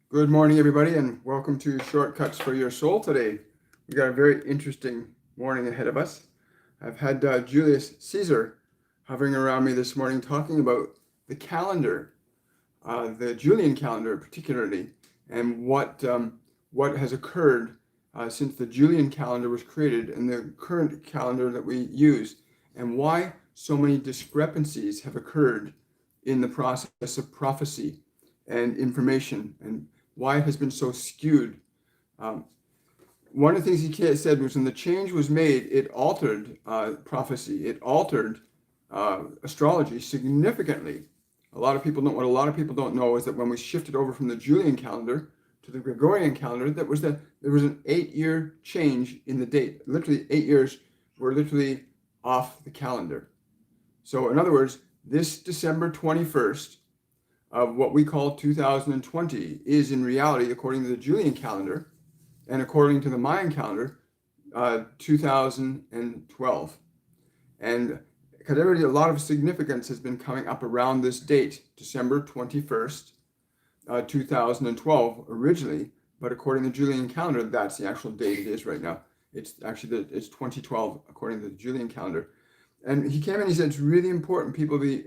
Good morning, everybody, and welcome to Shortcuts for Your Soul today. We got a very interesting morning ahead of us. I've had Julius Caesar hovering around me this morning talking about the calendar, the Julian calendar particularly, and what has occurred since the Julian calendar was created and the current calendar that we use, and why so many discrepancies have occurred in the process of prophecy and information, and why it has been so skewed. Um, One of the things he said was when the change was made, it altered prophecy, it altered astrology significantly. What a lot of people don't know is that when we shifted over from the Julian calendar to the Gregorian calendar, there was an 8-year change in the date. Literally 8 years were literally off the calendar. So in other words, this December 21st of what we call 2020 is in reality, according to the Julian calendar and according to the Mayan calendar, 2012. And because a lot of significance has been coming up around this date, December 21st, 2012 originally, but according to the Julian calendar, that's the actual date it is right now. It's actually it's 2012 according to the Julian calendar. And he came in and he said it's really important people be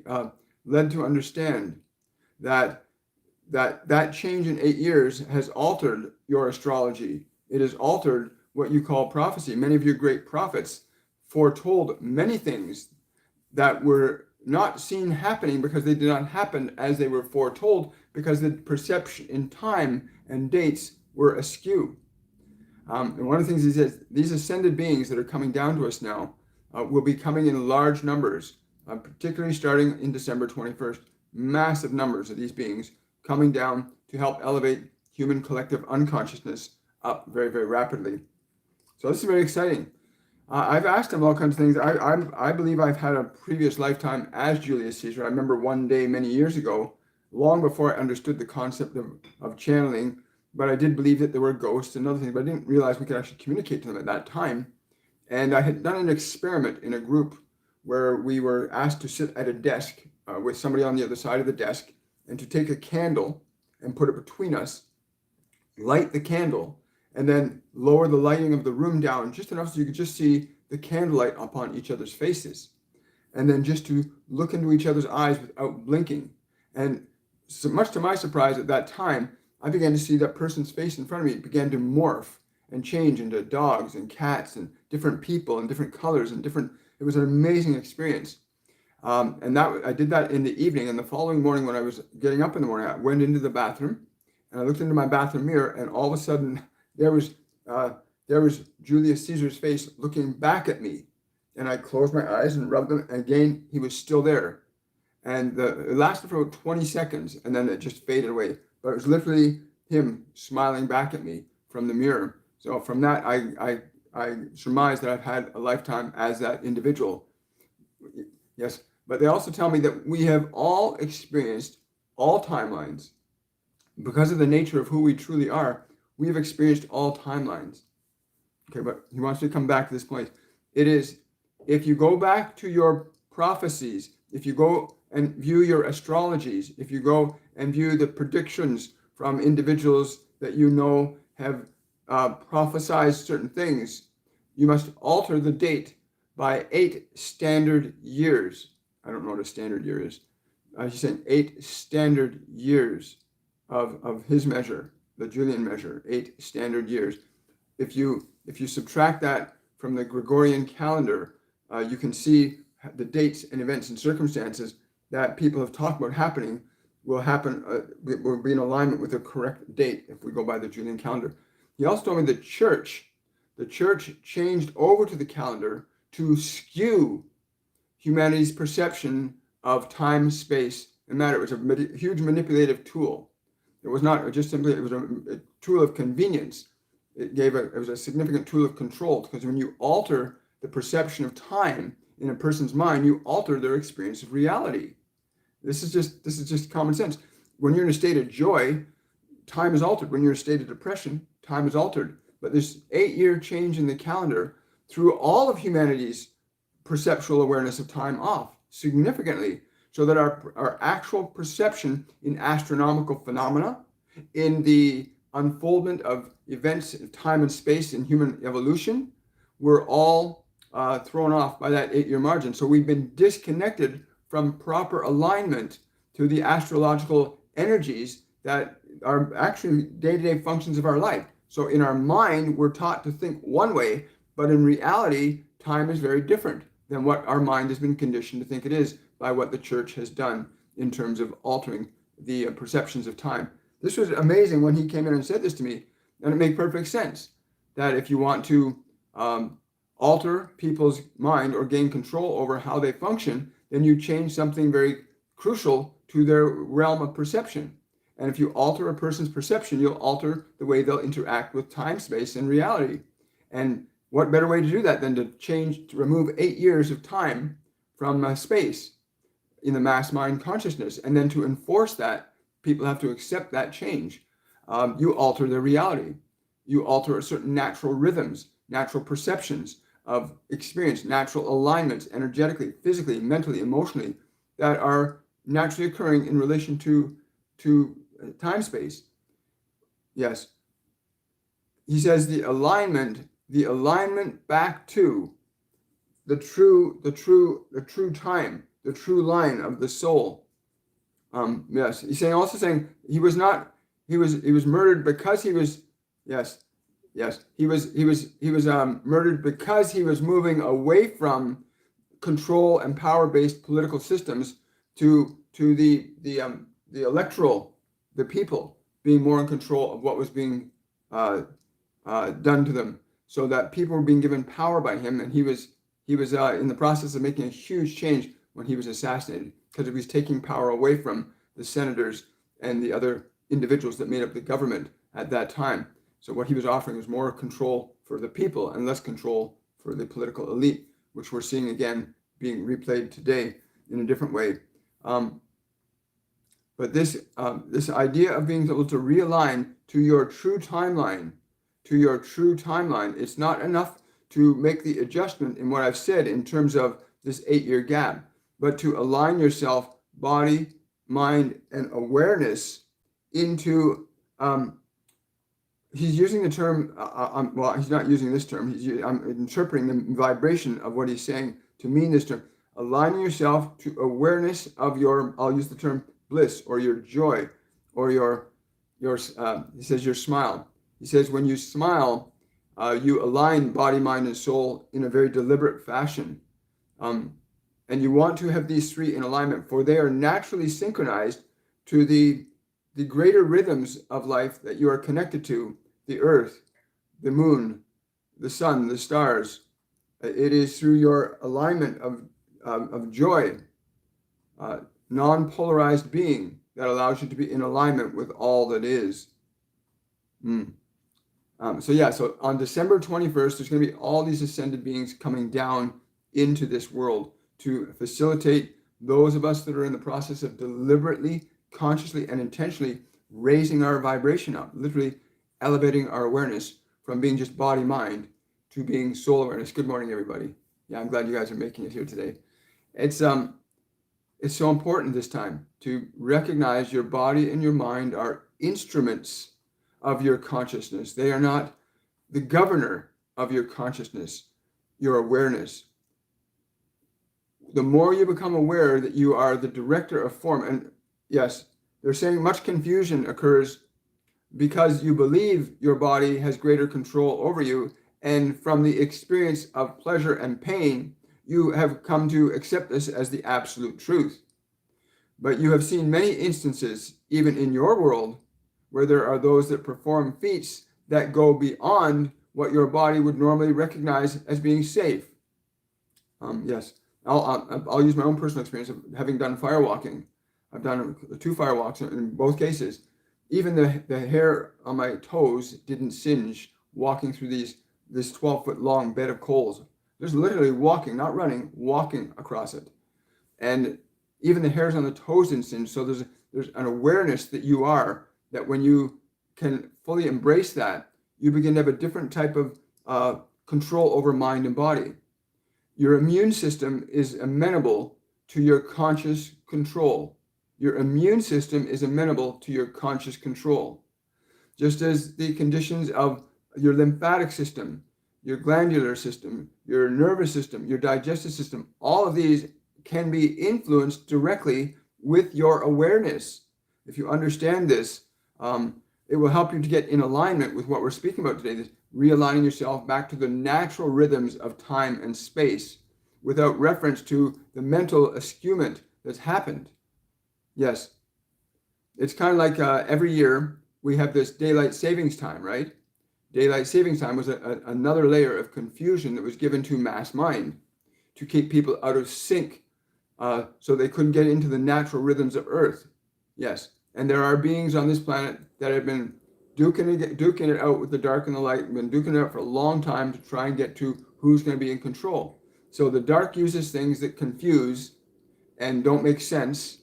led to understand that that change in 8 years has altered your astrology. It has altered what you call prophecy. Many of your great prophets foretold many things that were not seen happening because they did not happen as they were foretold, because the perception in time and dates were askew. And one of the things he says, these ascended beings that are coming down to us now will be coming in large numbers, particularly starting in December 21st. Massive numbers of these beings coming down to help elevate human collective unconsciousness up very, very rapidly. So this is very exciting. I've asked him all kinds of things. I believe I've had a previous lifetime as Julius Caesar. I remember one day many years ago, long before I understood the concept of channeling, but I did believe that there were ghosts and other things, but I didn't realize we could actually communicate to them at that time. And I had done an experiment in a group where we were asked to sit at a desk with somebody on the other side of the desk, and to take a candle and put it between us, light the candle, and then lower the lighting of the room down just enough so you could just see the candlelight upon each other's faces. And then just to look into each other's eyes without blinking. And so much to my surprise at that time, I began to see that person's face in front of me began to morph and change into dogs and cats and different people and different colors and different. It was an amazing experience. And that I did that in the evening. And the following morning, when I was getting up in the morning, I went into the bathroom and I looked into my bathroom mirror, and all of a sudden there was Julius Caesar's face looking back at me. And I closed my eyes and rubbed them, and again he was still there. And it lasted for about 20 seconds, and then it just faded away. But it was literally him smiling back at me from the mirror. So from that, I surmised that I've had a lifetime as that individual. Yes, but they also tell me that we have all experienced all timelines. Because of the nature of who we truly are, we have experienced all timelines. Okay, but he wants to come back to this point. It is, if you go back to your prophecies, if you go and view your astrologies, if you go and view the predictions from individuals that you know have prophesied certain things, you must alter the date by 8 standard years. I don't know what a standard year is. He's saying 8 standard years of his measure, the Julian measure, 8 standard years. If you subtract that from the Gregorian calendar, you can see the dates and events and circumstances that people have talked about happening will happen, will be in alignment with the correct date if we go by the Julian calendar. He also told me the church changed over to the calendar to skew humanity's perception of time, space, and matter. It was a huge manipulative tool. It was not just simply, it was a tool of convenience. It was a significant tool of control, because when you alter the perception of time in a person's mind, you alter their experience of reality. This is just common sense. When you're in a state of joy, time is altered. When you're in a state of depression, time is altered. But this 8-year change in the calendar threw all of humanity's perceptual awareness of time off significantly, so that our actual perception in astronomical phenomena in the unfoldment of events, time and space in human evolution, we're all thrown off by that 8-year margin. So we've been disconnected from proper alignment to the astrological energies that are actually day-to-day functions of our life. So in our mind, we're taught to think one way, but in reality, time is very different than what our mind has been conditioned to think it is by what the church has done in terms of altering the perceptions of time. This was amazing when he came in and said this to me, and it made perfect sense that if you want to alter people's mind or gain control over how they function, then you change something very crucial to their realm of perception. And if you alter a person's perception, you'll alter the way they'll interact with time, space, and reality. And what better way to do that than to remove 8 years of time from space in the mass mind consciousness, and then to enforce that, people have to accept that change. You alter their reality. You alter certain natural rhythms, natural perceptions of experience, natural alignments, energetically, physically, mentally, emotionally, that are naturally occurring in relation to time space. Yes. He says the alignment back to the true time, the true line of the soul. Yes. He's saying he was murdered because he was, he was murdered because he was moving away from control and power-based political systems to the electoral, the people being more in control of what was being done to them, so that people were being given power by him, and he was in the process of making a huge change when he was assassinated, because he was taking power away from the senators and the other individuals that made up the government at that time. So what he was offering was more control for the people and less control for the political elite, which we're seeing again being replayed today in a different way. But this idea of being able to realign to your true timeline, it's not enough to make the adjustment in what I've said in terms of this 8-year gap, but to align yourself, body, mind, and awareness into, he's using the term, well, he's not using this term, I'm interpreting the vibration of what he's saying to mean this term, aligning yourself to awareness of your, I'll use the term bliss, or your joy, or your he says your smile. He says when you smile, you align body, mind, and soul in a very deliberate fashion. And you want to have these three in alignment, for they are naturally synchronized to the greater rhythms of life that you are connected to, the earth, the moon, the sun, the stars. It is through your alignment of joy, non-polarized being, that allows you to be in alignment with all that is. So on December 21st, there's going to be all these ascended beings coming down into this world to facilitate those of us that are in the process of deliberately, consciously, and intentionally raising our vibration up, literally elevating our awareness from being just body, mind to being soul awareness. Good morning, everybody. Yeah, I'm glad you guys are making it here today. It's so important this time to recognize your body and your mind are instruments of your consciousness. They are not the governor of your consciousness, your awareness. The more you become aware that you are the director of form, and yes, they're saying much confusion occurs because you believe your body has greater control over you, and from the experience of pleasure and pain, you have come to accept this as the absolute truth. But you have seen many instances, even in your world, where there are those that perform feats that go beyond what your body would normally recognize as being safe. Yes, I'll use my own personal experience of having done firewalking. I've done 2 firewalks in both cases. Even the hair on my toes didn't singe walking through this 12-foot long bed of coals. There's literally walking, not running, walking across it. And even the hairs on the toes didn't singe. So there's an awareness that you are, that when you can fully embrace that, you begin to have a different type of control over mind and body. Your immune system is amenable to your conscious control. Your immune system is amenable to your conscious control, just as the conditions of your lymphatic system, your glandular system, your nervous system, your digestive system, all of these can be influenced directly with your awareness. If you understand this, it will help you to get in alignment with what we're speaking about today, this realigning yourself back to the natural rhythms of time and space without reference to the mental eschewment that's happened. Yes, it's kind of like every year we have this daylight savings time, right? Daylight savings time was another layer of confusion that was given to mass mind to keep people out of sync so they couldn't get into the natural rhythms of Earth. Yes, and there are beings on this planet that have been duking it out with the dark and the light, been duking it out for a long time to try and get to who's going to be in control. So the dark uses things that confuse and don't make sense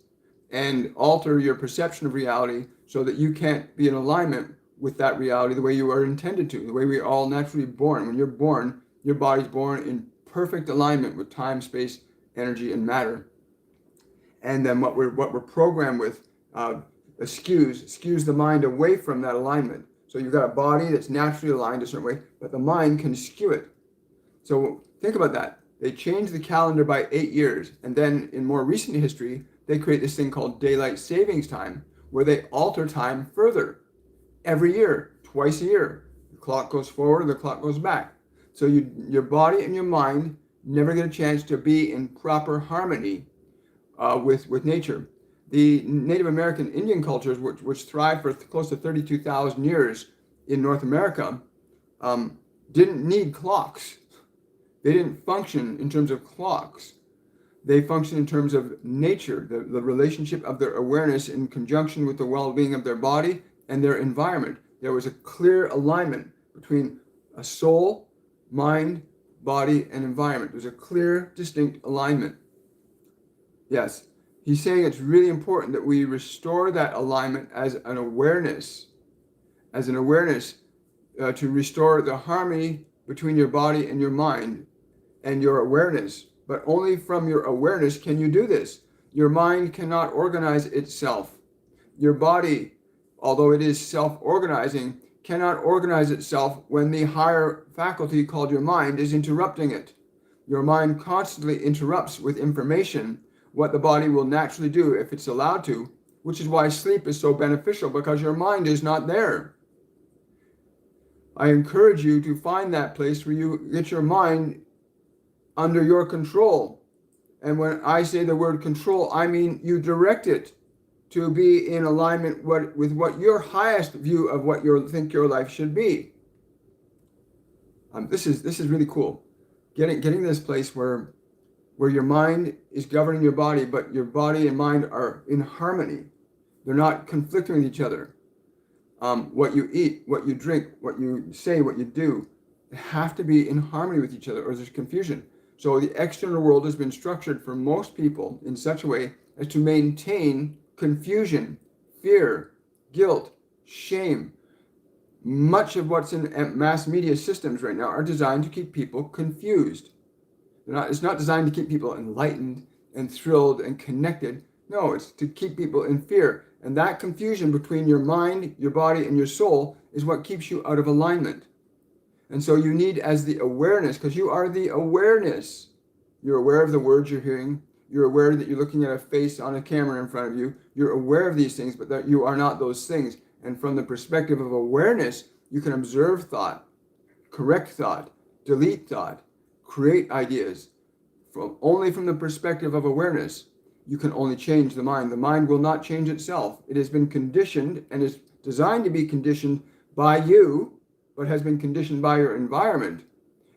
and alter your perception of reality so that you can't be in alignment with that reality the way you are intended to, the way we are all naturally born. When you're born, your body's born in perfect alignment with time, space, energy, and matter. And then what we're programmed with skews the mind away from that alignment. So you've got a body that's naturally aligned a certain way, but the mind can skew it. So think about that. They changed the calendar by 8 years, and then in more recent history, they create this thing called daylight savings time, where they alter time further every year, twice a year. The clock goes forward, the clock goes back. So your body and your mind never get a chance to be in proper harmony with nature. The Native American Indian cultures, which thrived for close to 32,000 years in North America, didn't need clocks. They didn't function in terms of clocks. They function in terms of nature, the relationship of their awareness in conjunction with the well-being of their body and their environment. There was a clear alignment between a soul, mind, body, and environment. There's a clear, distinct alignment. Yes, he's saying it's really important that we restore that alignment as an awareness to restore the harmony between your body and your mind and your awareness. But only from your awareness can you do this. Your mind cannot organize itself. Your body, although it is self-organizing, cannot organize itself when the higher faculty called your mind is interrupting it. Your mind constantly interrupts with information what the body will naturally do if it's allowed to, which is why sleep is so beneficial, because your mind is not there. I encourage you to find that place where you get your mind under your control. And when I say the word control, I mean you direct it to be in alignment with what your highest view of what you think your life should be. This is really cool. Getting to this place where your mind is governing your body, but your body and mind are in harmony. They're not conflicting with each other. What you eat, what you drink, what you say, what you do, they have to be in harmony with each other, or there's confusion. So the external world has been structured for most people in such a way as to maintain confusion, fear, guilt, shame. Much of what's in mass media systems right now are designed to keep people confused. It's not designed to keep people enlightened and thrilled and connected. No, it's to keep people in fear. And that confusion between your mind, your body, and your soul is what keeps you out of alignment. And so you need as the awareness, because you are the awareness. You're aware of the words you're hearing. You're aware that you're looking at a face on a camera in front of you. You're aware of these things, but that you are not those things. And from the perspective of awareness, you can observe thought, correct thought, delete thought, create ideas. Only from the perspective of awareness, you can only change the mind. The mind will not change itself. It has been conditioned and is designed to be conditioned by you, but has been conditioned by your environment.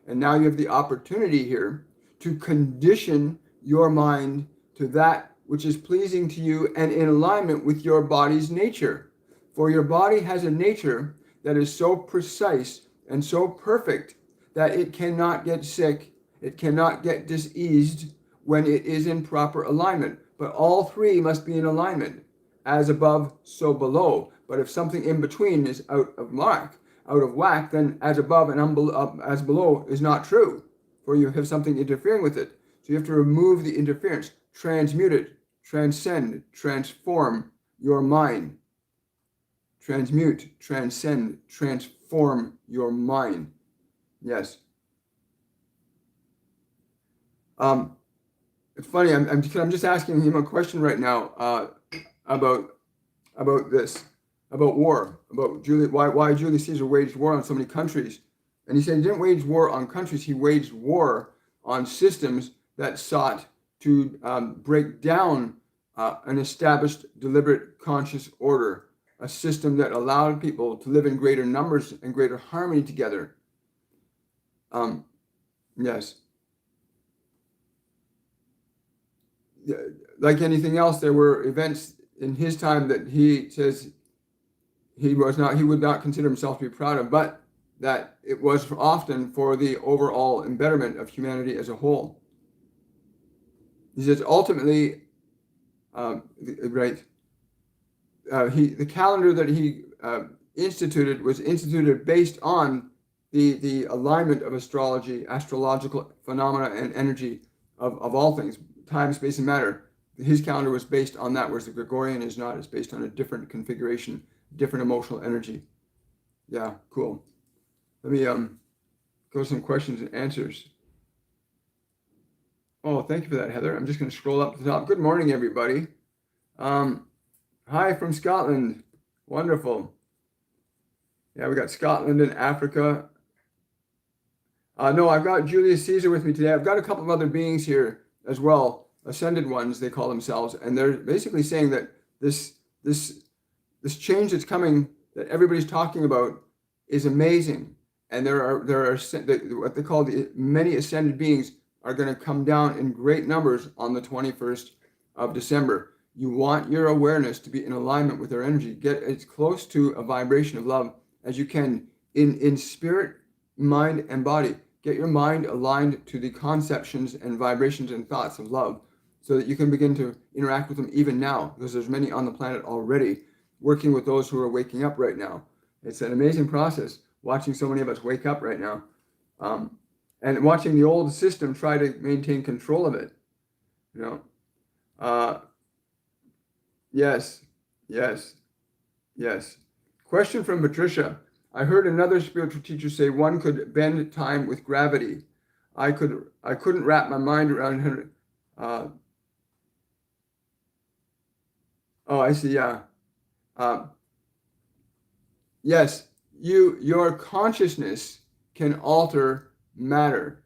And now you have the opportunity here to condition your mind to that which is pleasing to you and in alignment with your body's nature. For your body has a nature that is so precise and so perfect that it cannot get sick, it cannot get diseased when it is in proper alignment. But all three must be in alignment, as above, so below. But if something in between is out of whack, then as above and as below is not true, for you have something interfering with it. So you have to remove the interference, transmute it, transcend, transform your mind. Transmute, transcend, transform your mind. Yes. It's funny. I'm just asking him a question right now about this, about war, about why Julius Caesar waged war on so many countries, and he said he didn't wage war on countries. He waged war on systems that sought to break down an established, deliberate, conscious order, a system that allowed people to live in greater numbers and greater harmony together. Yes. Like anything else, there were events in his time that he says he would not consider himself to be proud of, but that it was often for the overall betterment of humanity as a whole. He says ultimately, the calendar that he instituted was instituted based on the alignment of astrology, astrological phenomena, and energy of all things, time, space, and matter. His calendar was based on that, whereas the Gregorian is not. It's based on a different configuration, different emotional energy. Yeah, cool. Let me go some questions and answers. Oh, thank you for that, Heather. I'm just going to scroll up to the top. Good morning, everybody. Hi from Scotland. Wonderful. Yeah, we got Scotland and Africa. No, I've got Julius Caesar with me today. I've got a couple of other beings here as well, ascended ones, they call themselves, and they're basically saying that this change that's coming, that everybody's talking about, is amazing. And there are what they call the many ascended beings are going to come down in great numbers on the 21st of December. You want your awareness to be in alignment with their energy. Get as close to a vibration of love as you can in spirit, mind, and body. Get your mind aligned to the conceptions and vibrations and thoughts of love so that you can begin to interact with them even now, because there's many on the planet already working with those who are waking up right now. It's an amazing process watching so many of us wake up right now, and watching the old system try to maintain control of it. Yes. Question from Patricia. I heard another spiritual teacher say one could bend time with gravity. I couldn't wrap my mind around her. Oh, I see. Yeah. Yes, your consciousness can alter matter.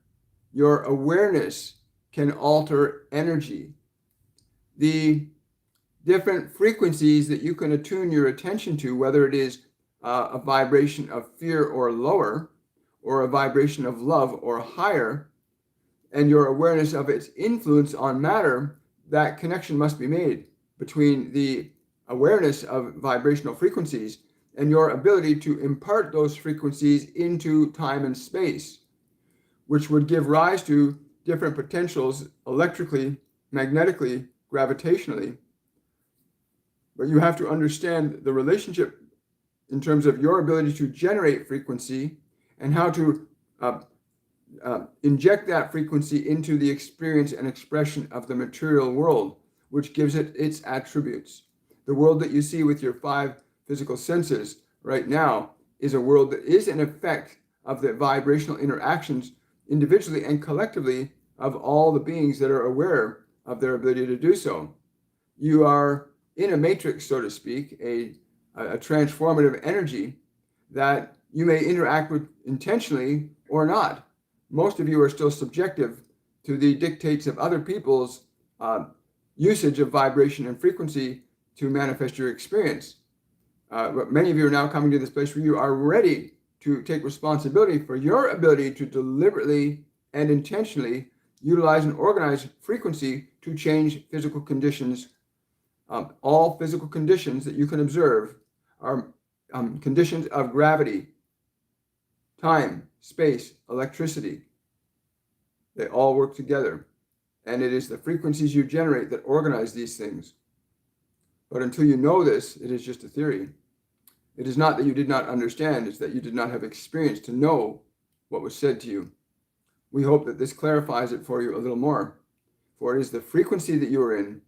Your awareness can alter energy. The different frequencies that you can attune your attention to, whether it is a vibration of fear or lower, or a vibration of love or higher, and your awareness of its influence on matter, that connection must be made between the awareness of vibrational frequencies and your ability to impart those frequencies into time and space, which would give rise to different potentials electrically, magnetically, gravitationally. But you have to understand the relationship in terms of your ability to generate frequency and how to inject that frequency into the experience and expression of the material world, which gives it its attributes. The world that you see with your 5 physical senses right now is a world that is an effect of the vibrational interactions individually and collectively of all the beings that are aware of their ability to do so. You are in a matrix, so to speak, a transformative energy that you may interact with intentionally or not. Most of you are still subjective to the dictates of other people's usage of vibration and frequency to manifest your experience. But many of you are now coming to this place where you are ready to take responsibility for your ability to deliberately and intentionally utilize and organize frequency to change physical conditions. All physical conditions that you can observe are conditions of gravity, time, space, electricity. They all work together. And it is the frequencies you generate that organize these things. But until you know this, it is just a theory. It is not that you did not understand, it's that you did not have experience to know what was said to you. We hope that this clarifies it for you a little more. For it is the frequency that you are in,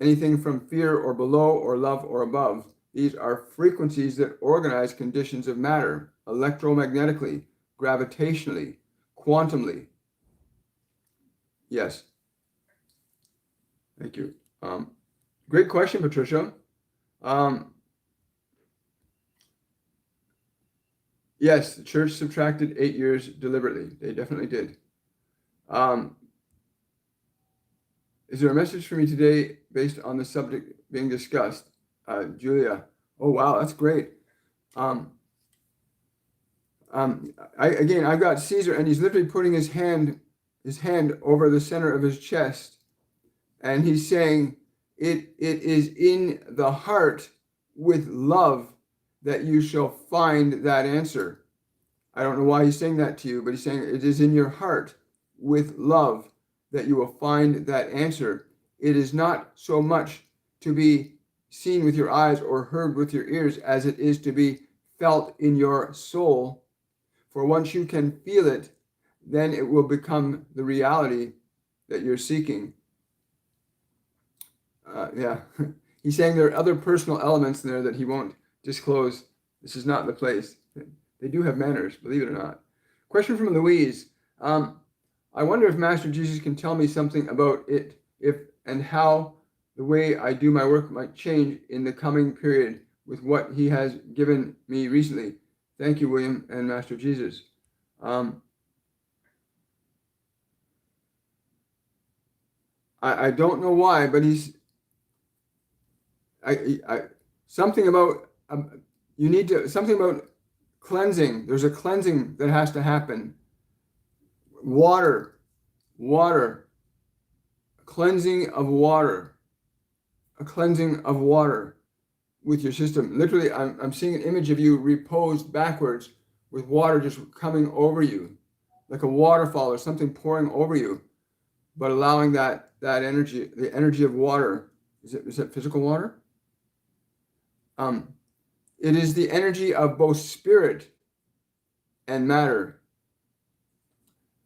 anything from fear or below or love or above. These are frequencies that organize conditions of matter electromagnetically, gravitationally, quantumly. Yes. Thank you. Great question, Patricia. Yes, the church subtracted 8 years deliberately. They definitely did. Is there a message for me today based on the subject being discussed? Julia. Oh, wow, that's great. I've got Caesar, and he's literally putting his hand over the center of his chest, and he's saying, it is in the heart with love that you shall find that answer. I don't know why he's saying that to you, but he's saying it is in your heart with love that you will find that answer. It is not so much to be seen with your eyes or heard with your ears as it is to be felt in your soul. For once you can feel it, then it will become the reality that you're seeking. He's saying there are other personal elements in there that he won't disclose. This is not the place. They do have manners, believe it or not. Question from Louise. I wonder if Master Jesus can tell me something about it, if and how the way I do my work might change in the coming period with what he has given me recently. Thank you, William and Master Jesus. I don't know why, but he's something about you need to something about cleansing. There's a cleansing that has to happen. Water, cleansing of water, a cleansing of water with your system. Literally, I'm seeing an image of you reposed backwards with water just coming over you, like a waterfall or something pouring over you, but allowing that energy, the energy of water. Is it physical water? It is the energy of both spirit and matter.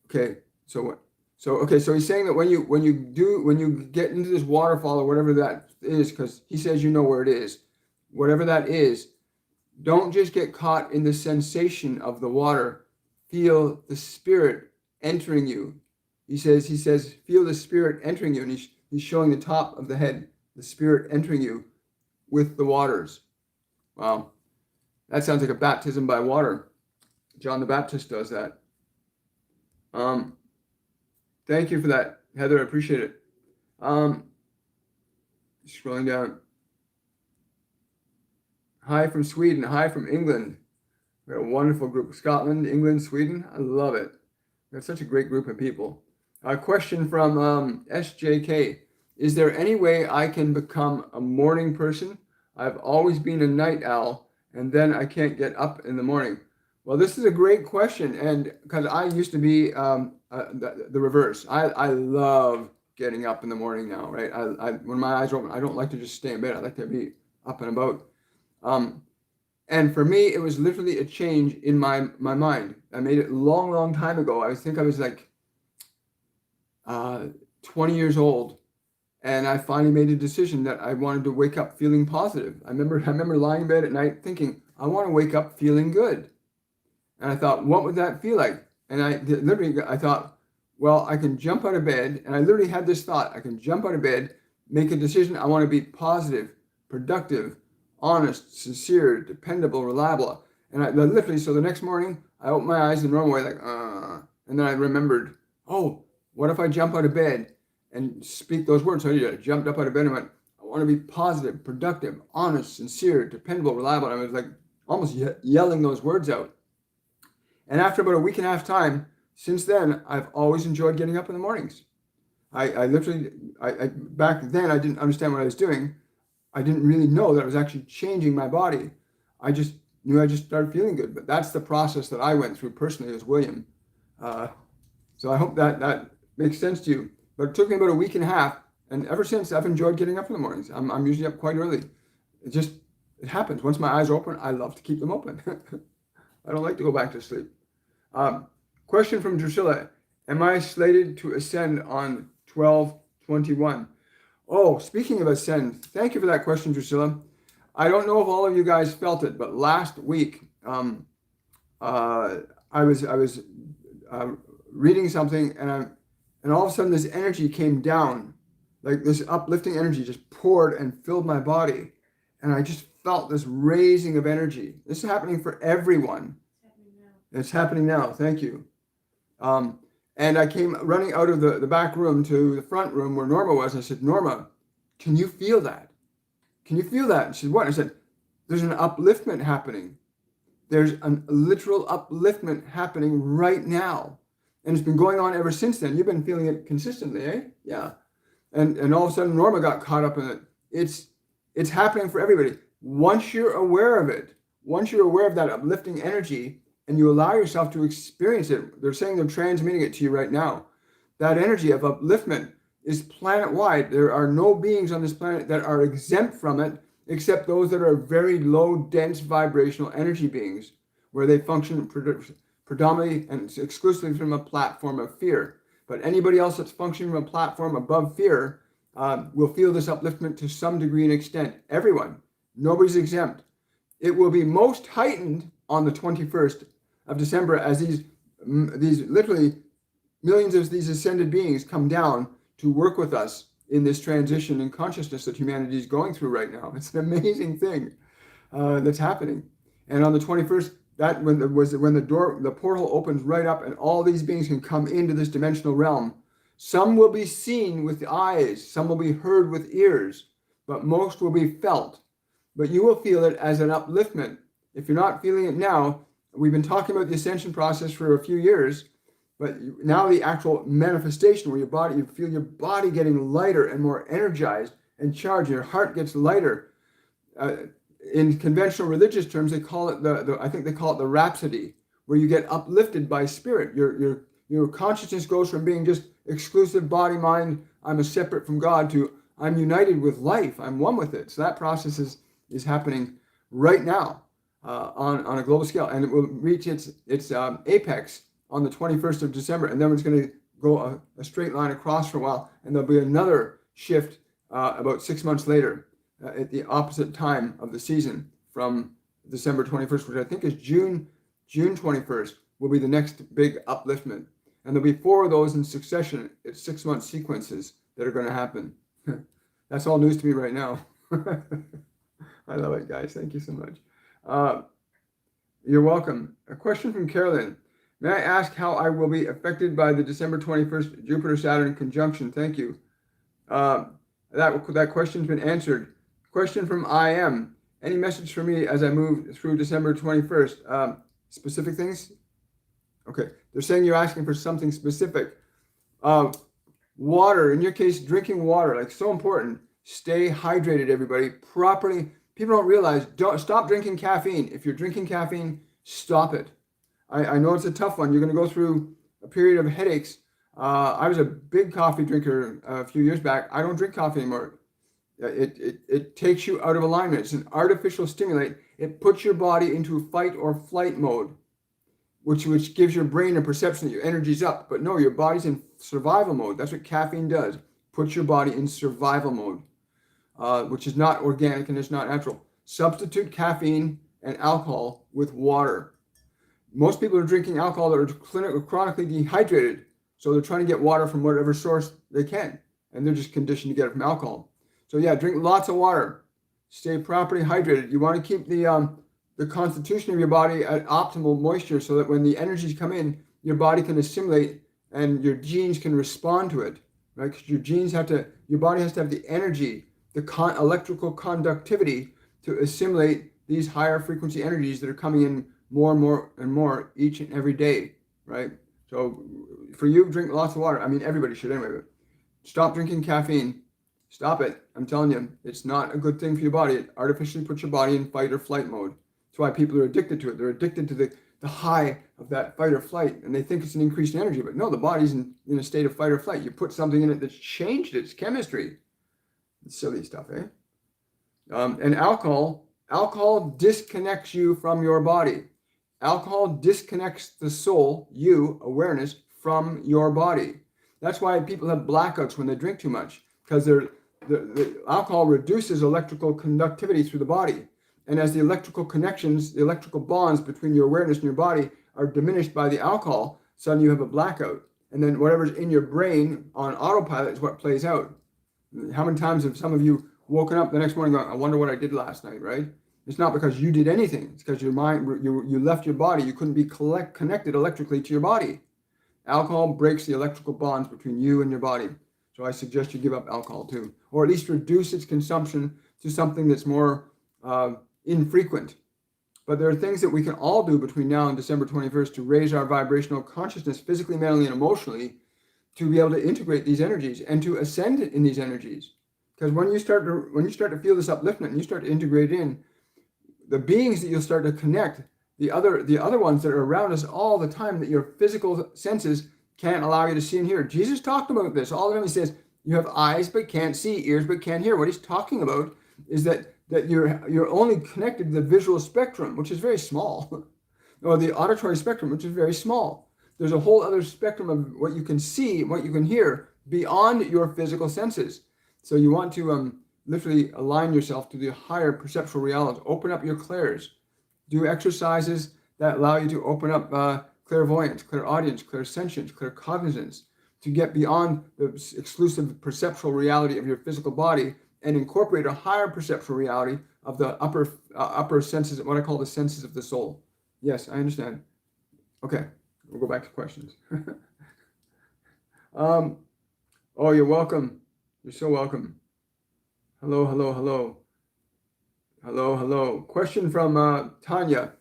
Okay, so he's saying that when you get into this waterfall or whatever that is, because he says you know where it is, whatever that is, don't just get caught in the sensation of the water. Feel the spirit entering you. He says feel the spirit entering you, and he's showing the top of the head, the spirit entering you with the waters. Wow, that sounds like a baptism by water. John the Baptist does that. Thank you for that, Heather. I appreciate it. Scrolling down. Hi from Sweden. Hi from England. We have a wonderful group. Scotland, England, Sweden. I love it. We have such a great group of people. A question from SJK. Is there any way I can become a morning person? I've always been a night owl, and then I can't get up in the morning. Well, this is a great question, and because I used to be the reverse. I love getting up in the morning now, right? When my eyes are open, I don't like to just stay in bed. I like to be up and about. And for me, it was literally a change in my mind. I made it long time ago. I think I was like 20 years old. And I finally made a decision that I wanted to wake up feeling positive. I remember lying in bed at night thinking, I want to wake up feeling good. And I thought, what would that feel like? And I thought, well, I can jump out of bed. And I literally had this thought, I can jump out of bed, make a decision. I want to be positive, productive, honest, sincere, dependable, reliable. And so the next morning, I opened my eyes the normal way, and then I remembered, oh, what if I jump out of bed and speak those words? So I jumped up out of bed and went, I want to be positive, productive, honest, sincere, dependable, reliable. And I was like almost yelling those words out. And after about a week and a half time, since then, I've always enjoyed getting up in the mornings. I back then, I didn't understand what I was doing. I didn't really know that I was actually changing my body. I just knew I just started feeling good. But that's the process that I went through personally as William. So I hope that makes sense to you. But it took me about a week and a half. And ever since, I've enjoyed getting up in the mornings. I'm usually up quite early. It happens. Once my eyes are open, I love to keep them open. I don't like to go back to sleep. Question from Drusilla. Am I slated to ascend on 12/21? Oh, speaking of ascend, thank you for that question, Drusilla. I don't know if all of you guys felt it, but last week, uh, I was uh, reading something, and all of a sudden this energy came down, like this uplifting energy just poured and filled my body, and I just felt this raising of energy. This is happening for everyone. It's happening now. Thank you. Um, and I came running out of the back room to the front room where Norma was. I said, Norma, can you feel that? Can you feel that? And she said, what? I said, there's an upliftment happening. There's a literal upliftment happening right now. And it's been going on ever since then. You've been feeling it consistently, eh? Yeah. And all of a sudden Norma got caught up in it. It's happening for everybody. Once you're aware of it, once you're aware of that uplifting energy and you allow yourself to experience it, they're saying they're transmitting it to you right now. That energy of upliftment is planet-wide. There are no beings on this planet that are exempt from it, except those that are very low, dense vibrational energy beings, where they function predominantly and exclusively from a platform of fear. But anybody else that's functioning from a platform above fear will feel this upliftment to some degree and extent. Everyone. Nobody's exempt. It will be most heightened on the 21st of December as these literally millions of these ascended beings come down to work with us in this transition in consciousness that humanity is going through right now. It's an amazing thing that's happening. And on the 21st, that when the portal opens right up and all these beings can come into this dimensional realm. Some will be seen with the eyes, some will be heard with ears, but most will be felt. But you will feel it as an upliftment. If you're not feeling it now, we've been talking about the ascension process for a few years, but now the actual manifestation where you feel your body getting lighter and more energized and charged, your heart gets lighter. In conventional religious terms, they call it I think they call it the rhapsody, where you get uplifted by spirit. Your consciousness goes from being just exclusive body, mind, I'm a separate from God, to I'm united with life, I'm one with it. So that process is happening right now on a global scale, and it will reach its apex on the 21st of December, and then it's going to go a straight line across for a while, and there'll be another shift about 6 months later at the opposite time of the season from December 21st, which I think is June 21st, will be the next big upliftment. And there'll be 4 of those in succession. It's 6-month sequences that are going to happen. That's all news to me right now. I love it, guys. Thank you so much. You're welcome. A question from Carolyn. May I ask how I will be affected by the December 21st Jupiter-Saturn conjunction? Thank you. That question's been answered. Question from IM. Any message for me as I move through December 21st? Specific things? Okay. They're saying you're asking for something specific. Water, in your case, drinking water, like so important. Stay hydrated, everybody. Properly. People don't realize, stop drinking caffeine. If you're drinking caffeine, stop it. I know it's a tough one. You're going to go through a period of headaches. I was a big coffee drinker a few years back. I don't drink coffee anymore. It takes you out of alignment. It's an artificial stimulant. It puts your body into fight or flight mode, which gives your brain a perception that your energy's up. But no, your body's in survival mode. That's what caffeine does. Puts your body in survival mode, which is not organic and it's not natural. Substitute caffeine and alcohol with water. Most people are drinking alcohol that are chronically dehydrated. So they're trying to get water from whatever source they can. And they're just conditioned to get it from alcohol. So yeah, drink lots of water. Stay properly hydrated. You want to keep the constitution of your body at optimal moisture so that when the energies come in, your body can assimilate and your genes can respond to it. Right? Because your body has to have the energy, the electrical conductivity to assimilate these higher frequency energies that are coming in more and more and more each and every day, right? So for you, drink lots of water. I mean, everybody should anyway, but stop drinking caffeine. Stop it. I'm telling you, it's not a good thing for your body. It artificially puts your body in fight or flight mode. That's why people are addicted to it. They're addicted to the high of that fight or flight, and they think it's an increased energy, but no, the body's in a state of fight or flight. You put something in it that's changed its chemistry. It's silly stuff, eh? And alcohol disconnects you from your body. Alcohol disconnects the soul, you, awareness, from your body. That's why people have blackouts when they drink too much, because the alcohol reduces electrical conductivity through the body. And as the electrical connections, the electrical bonds between your awareness and your body are diminished by the alcohol, suddenly you have a blackout. And then whatever's in your brain on autopilot is what plays out. How many times have some of you woken up the next morning going, I wonder what I did last night, right? It's not because you did anything. It's because your mind, you left your body. You couldn't be connected electrically to your body. Alcohol breaks the electrical bonds between you and your body. So I suggest you give up alcohol too, or at least reduce its consumption to something that's more infrequent. But there are things that we can all do between now and December 21st to raise our vibrational consciousness physically, mentally, and emotionally to be able to integrate these energies and to ascend in these energies. Because when you start to feel this upliftment and you start to integrate in the beings that you'll start to connect, the other ones that are around us all the time that your physical senses can't allow you to see and hear. Jesus talked about this all the time. He says, you have eyes but can't see, ears but can't hear. What he's talking about is that you're only connected to the visual spectrum, which is very small, or the auditory spectrum, which is very small. There's a whole other spectrum of what you can see, what you can hear beyond your physical senses. So you want to literally align yourself to the higher perceptual realities. Open up your clairs. Do exercises that allow you to open up clairvoyance, clairaudience, clairsentience, claircognizance, to get beyond the exclusive perceptual reality of your physical body and incorporate a higher perceptual reality of the upper senses, what I call the senses of the soul. Yes, I understand. Okay, we'll go back to questions. Oh, you're welcome. You're so welcome. Hello, hello, hello. Hello, hello. Question from Tanya.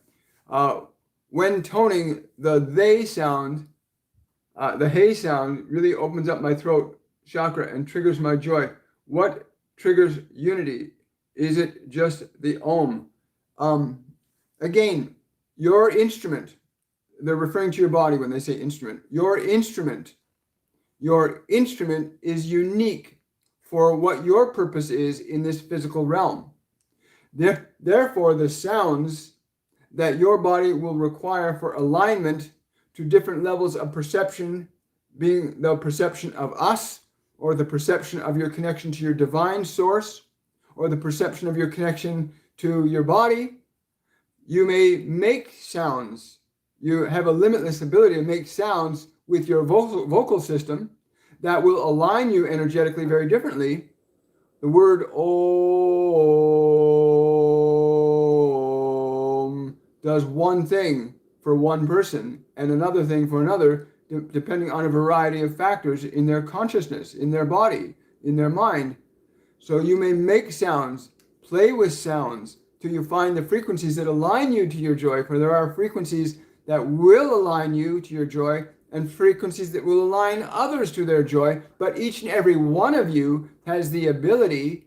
When toning, the they sound, the hey sound really opens up my throat chakra and triggers my joy. What triggers unity? Is it just the Om? Again, your instrument, they're referring to your body when they say instrument. Your instrument is unique for what your purpose is in this physical realm. Therefore, the sounds that your body will require for alignment to different levels of perception, being the perception of us, or the perception of your connection to your divine source, or the perception of your connection to your body, you may make sounds. You have a limitless ability to make sounds with your vocal system that will align you energetically very differently. The word Om does one thing for one person and another thing for another, depending on a variety of factors in their consciousness, in their body, in their mind. So you may make sounds, play with sounds, till you find the frequencies that align you to your joy, for there are frequencies that will align you to your joy and frequencies that will align others to their joy, but each and every one of you has the ability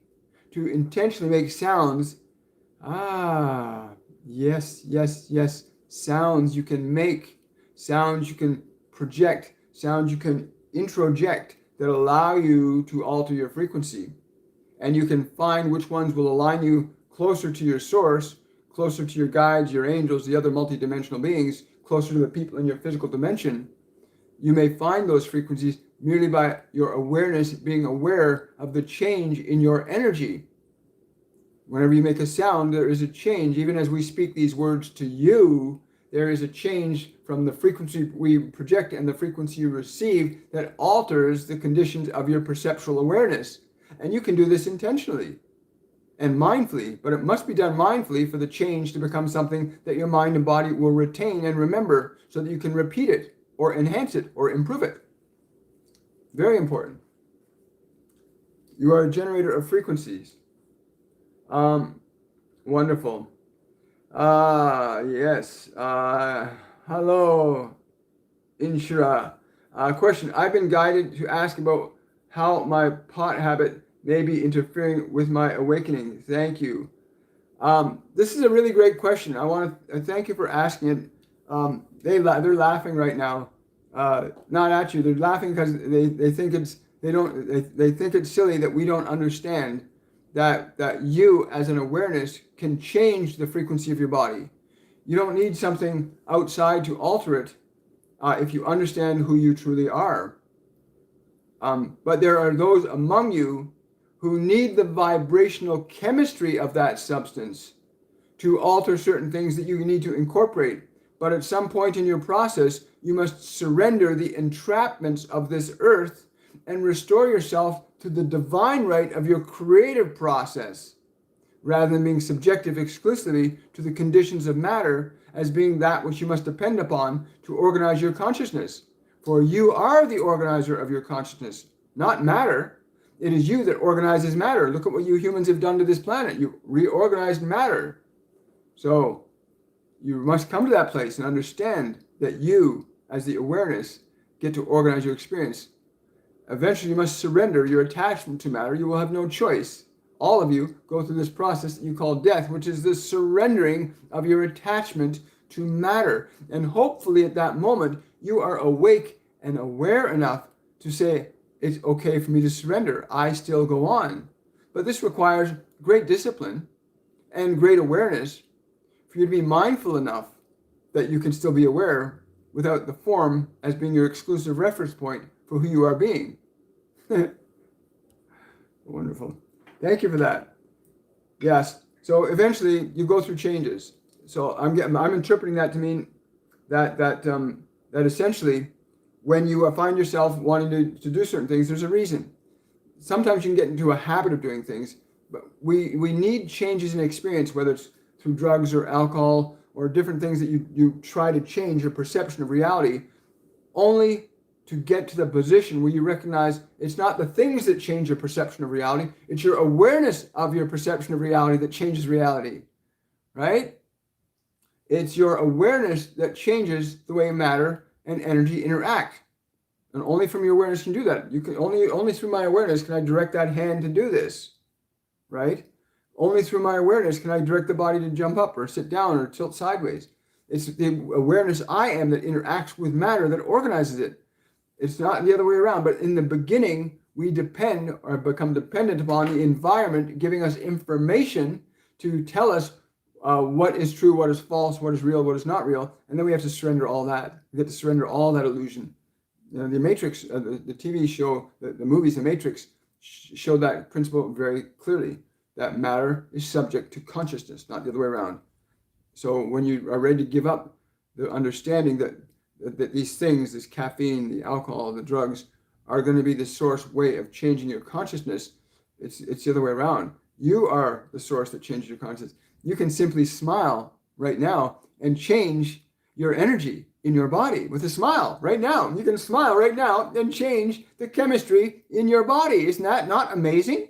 to intentionally make sounds. Yes, yes, yes. Sounds you can make, sounds you can project, sounds you can introject that allow you to alter your frequency. And you can find which ones will align you closer to your source, closer to your guides, your angels, the other multidimensional beings, closer to the people in your physical dimension. You may find those frequencies merely by your awareness, being aware of the change in your energy. Whenever you make a sound, there is a change. Even as we speak these words to you, there is a change from the frequency we project and the frequency you receive that alters the conditions of your perceptual awareness. And you can do this intentionally and mindfully, but it must be done mindfully for the change to become something that your mind and body will retain and remember so that you can repeat it or enhance it or improve it. Very important. You are a generator of frequencies. Wonderful. Yes. Hello, Inshira. Question. I've been guided to ask about how my pot habit may be interfering with my awakening. Thank you. This is a really great question. I want to thank you for asking it. They're laughing right now, not at you. They're laughing because they think it's silly that we don't understand that you as an awareness can change the frequency of your body. You don't need something outside to alter it if you understand who you truly are. But there are those among you who need the vibrational chemistry of that substance to alter certain things that you need to incorporate. But at some point in your process, you must surrender the entrapments of this earth and restore yourself to the divine right of your creative process, rather than being subjective exclusively to the conditions of matter as being that which you must depend upon to organize your consciousness. For you are the organizer of your consciousness, not matter. It is you that organizes matter. Look at what you humans have done to this planet. You reorganized matter. So you must come to that place and understand that you, as the awareness, get to organize your experience. Eventually, you must surrender your attachment to matter. You will have no choice. All of you go through this process that you call death, which is the surrendering of your attachment to matter. And hopefully at that moment, you are awake and aware enough to say, it's okay for me to surrender. I still go on. But this requires great discipline and great awareness for you to be mindful enough that you can still be aware without the form as being your exclusive reference point for who you are being. Wonderful. Thank you for that. Yes. So eventually you go through changes. So I'm interpreting that to mean that essentially when you find yourself wanting to do certain things, there's a reason. Sometimes you can get into a habit of doing things, but we need changes in experience, whether it's through drugs or alcohol or different things that you try to change your perception of reality, only to get to the position where you recognize it's not the things that change your perception of reality, it's your awareness of your perception of reality that changes reality, right? It's your awareness that changes the way matter and energy interact. And only from your awareness can you do that. You can only through my awareness can I direct that hand to do this, right? Only through my awareness can I direct the body to jump up or sit down or tilt sideways. It's the awareness I am that interacts with matter that organizes it. It's not the other way around. But in the beginning, we depend or become dependent upon the environment giving us information to tell us what is true, what is false, what is real, what is not real. And then we have to surrender all that. We have to surrender all that illusion. You know, the Matrix, the TV show, the movies, The Matrix, show that principle very clearly, that matter is subject to consciousness, not the other way around. So when you are ready to give up the understanding that these things, this caffeine, the alcohol, the drugs, are going to be the source way of changing your consciousness, it's the other way around. You are the source that changes your consciousness. You can simply smile right now and change your energy in your body with a smile right now. You can smile right now and change the chemistry in your body. Isn't that not amazing?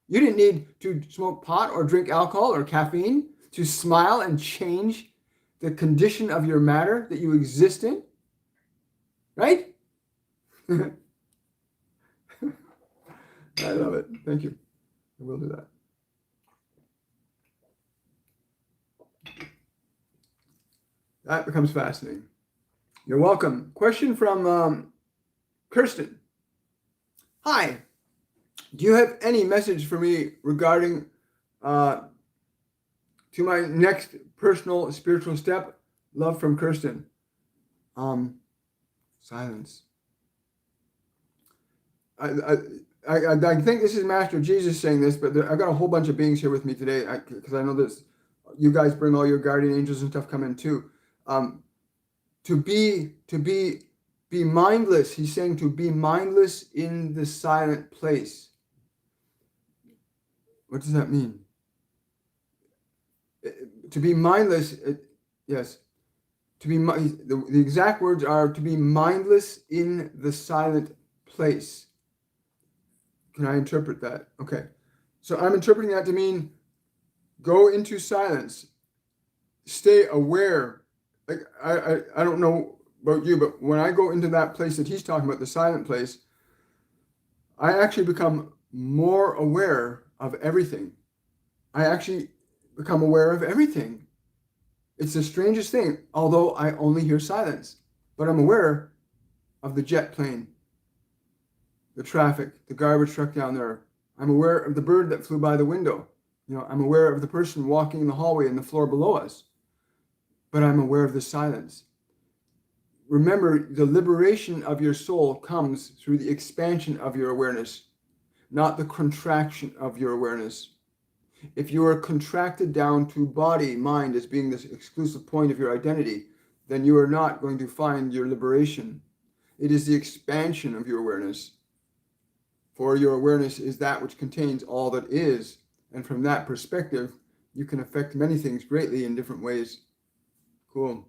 You didn't need to smoke pot or drink alcohol or caffeine to smile and change the condition of your matter that you exist in, right? I love it. Thank you. I will do that. That becomes fascinating. You're welcome. Question from Kirsten. Hi. Do you have any message for me regarding to my next personal spiritual step? Love from Kirsten. Silence. I think this is Master Jesus saying this, but I've got a whole bunch of beings here with me today because I know this. You guys bring all your guardian angels and stuff come in too. To be mindless. He's saying to be mindless in the silent place. What does that mean? To be mindless, yes. To be the exact words are to be mindless in the silent place. Can I interpret that? Okay. So I'm interpreting that to mean go into silence. Stay aware. Like I don't know about you, but when I go into that place that he's talking about, the silent place, I actually become more aware of everything. I actually become aware of everything. It's the strangest thing, although I only hear silence. But I'm aware of the jet plane, the traffic, the garbage truck down there. I'm aware of the bird that flew by the window. You know, I'm aware of the person walking in the hallway and the floor below us. But I'm aware of the silence. Remember, the liberation of your soul comes through the expansion of your awareness. not the contraction of your awareness. If you are contracted down to body, mind as being this exclusive point of your identity, then you are not going to find your liberation. It is the expansion of your awareness. For your awareness is that which contains all that is. And from that perspective, you can affect many things greatly in different ways. Cool.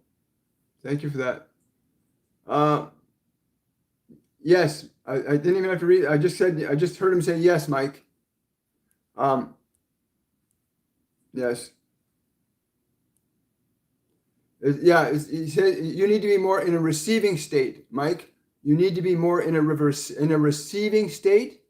Thank you for that. Yes, I didn't even have to read. I just heard him say yes, Mike. Yes. He said you need to be more in a receiving state, Mike. You need to be more in a receiving state,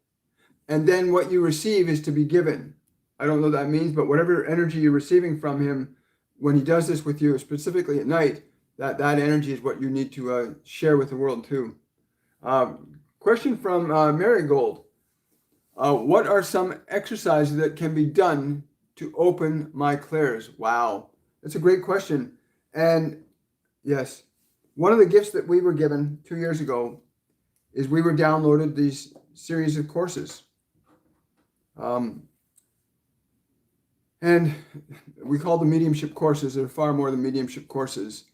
and then what you receive is to be given. I don't know what that means, but whatever energy you're receiving from him when he does this with you, specifically at night, that energy is what you need to share with the world too. Question from Marigold. What are some exercises that can be done to open my clairs? Wow, that's a great question. And yes, one of the gifts that we were given 2 years ago is we were downloaded these series of courses. And we call them mediumship courses. They're far more than mediumship courses.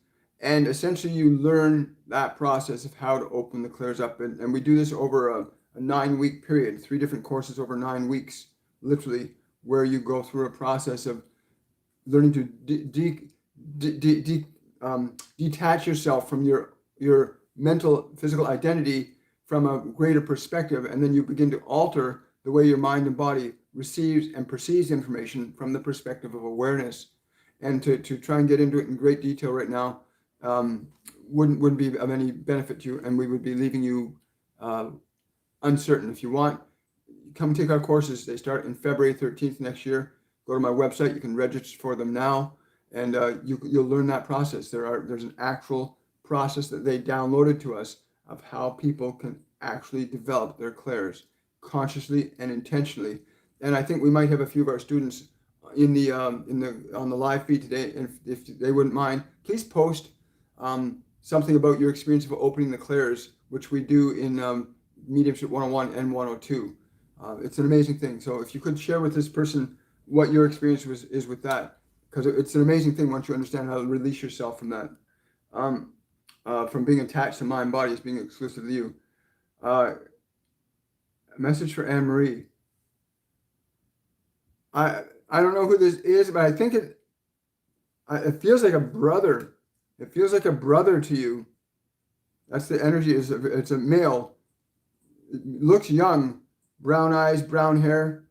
And essentially you learn that process of how to open the clairs up. And we do this over a 9-week period, 3 different courses over 9 weeks, literally, where you go through a process of learning to detach yourself from your mental, physical identity from a greater perspective. And then you begin to alter the way your mind and body receives and perceives information from the perspective of awareness. And to try and get into it in great detail right now wouldn't be of any benefit to you, and we would be leaving you uncertain. If you want, come take our courses. They start in February 13th next year. Go to my website. You can register for them now, and you'll learn that process. There's an actual process that they downloaded to us of how people can actually develop their clairs consciously and intentionally. And I think we might have a few of our students on the live feed today. And if they wouldn't mind, please post something about your experience of opening the clairs, which we do in Mediumship 101 and 102. It's an amazing thing. So if you could share with this person what your experience is with that, because it's an amazing thing once you understand how to release yourself from that, from being attached to mind, body as being exclusive to you. A message for Anne-Marie. I don't know who this is, but I think it feels like a brother. It feels like a brother to you. That's the energy. It's a male. It looks young, brown eyes, brown hair.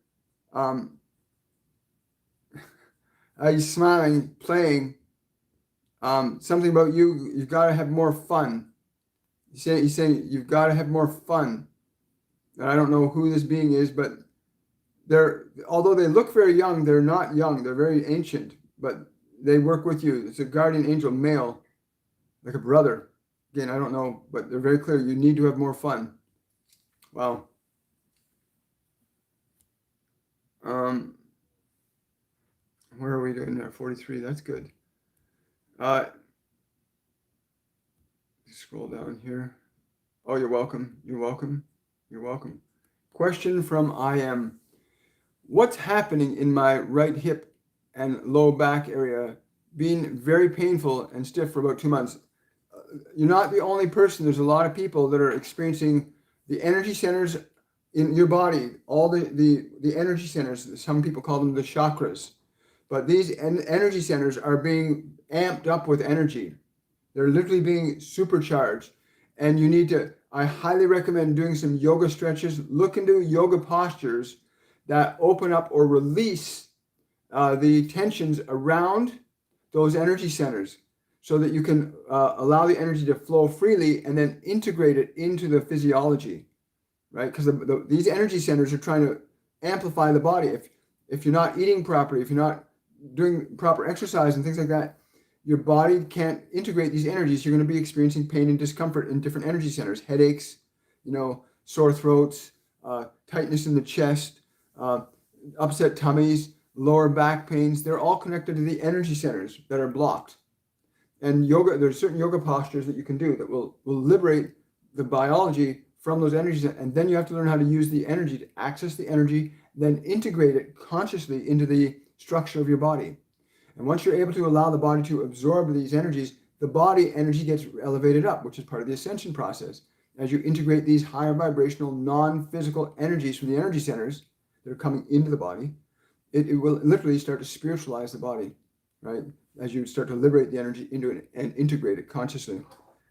He's smiling, playing. Something about you. You've got to have more fun. He's saying you've got to have more fun. And I don't know who this being is, but although they look very young, they're not young. They're very ancient, but they work with you. It's a guardian angel, male, like a brother. Again, I don't know, but they're very clear. You need to have more fun. Wow. Where are we doing there? 43. That's good. Scroll down here. Oh, you're welcome. You're welcome. You're welcome. Question from IM. What's happening in my right hip and low back area being very painful and stiff for about 2 months? You're not the only person. There's a lot of people that are experiencing the energy centers in your body, all the energy centers. Some people call them the chakras. But these energy centers are being amped up with energy. They're literally being supercharged. And you need to, I highly recommend doing some yoga stretches. Look into yoga postures that open up or release the tensions around those energy centers so that you can allow the energy to flow freely and then integrate it into the physiology, right? Because these energy centers are trying to amplify the body. If you're not eating properly, if you're not doing proper exercise and things like that, your body can't integrate these energies. You're going to be experiencing pain and discomfort in different energy centers, headaches, sore throats, tightness in the chest, upset tummies, lower back pains. They're all connected to the energy centers that are blocked. And yoga, there's certain yoga postures that you can do that will liberate the biology from those energies. And then you have to learn how to use the energy to access the energy, then integrate it consciously into the structure of your body. And once you're able to allow the body to absorb these energies, the body energy gets elevated up, which is part of the ascension process. As you integrate these higher vibrational, non-physical energies from the energy centers that are coming into the body, it will literally start to spiritualize the body, right? As you start to liberate the energy into it and integrate it consciously.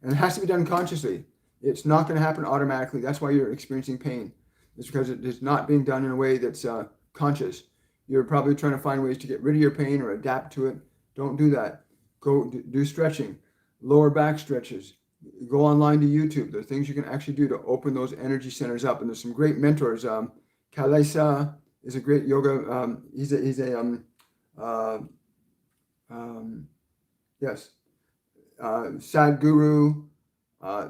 And it has to be done consciously. It's not going to happen automatically. That's why you're experiencing pain. It's because it is not being done in a way that's conscious. You're probably trying to find ways to get rid of your pain or adapt to it. Don't do that. Go do stretching, lower back stretches. Go online to YouTube. There are things you can actually do to open those energy centers up. And there's some great mentors. Kailasa is a great yoga. Sadhguru.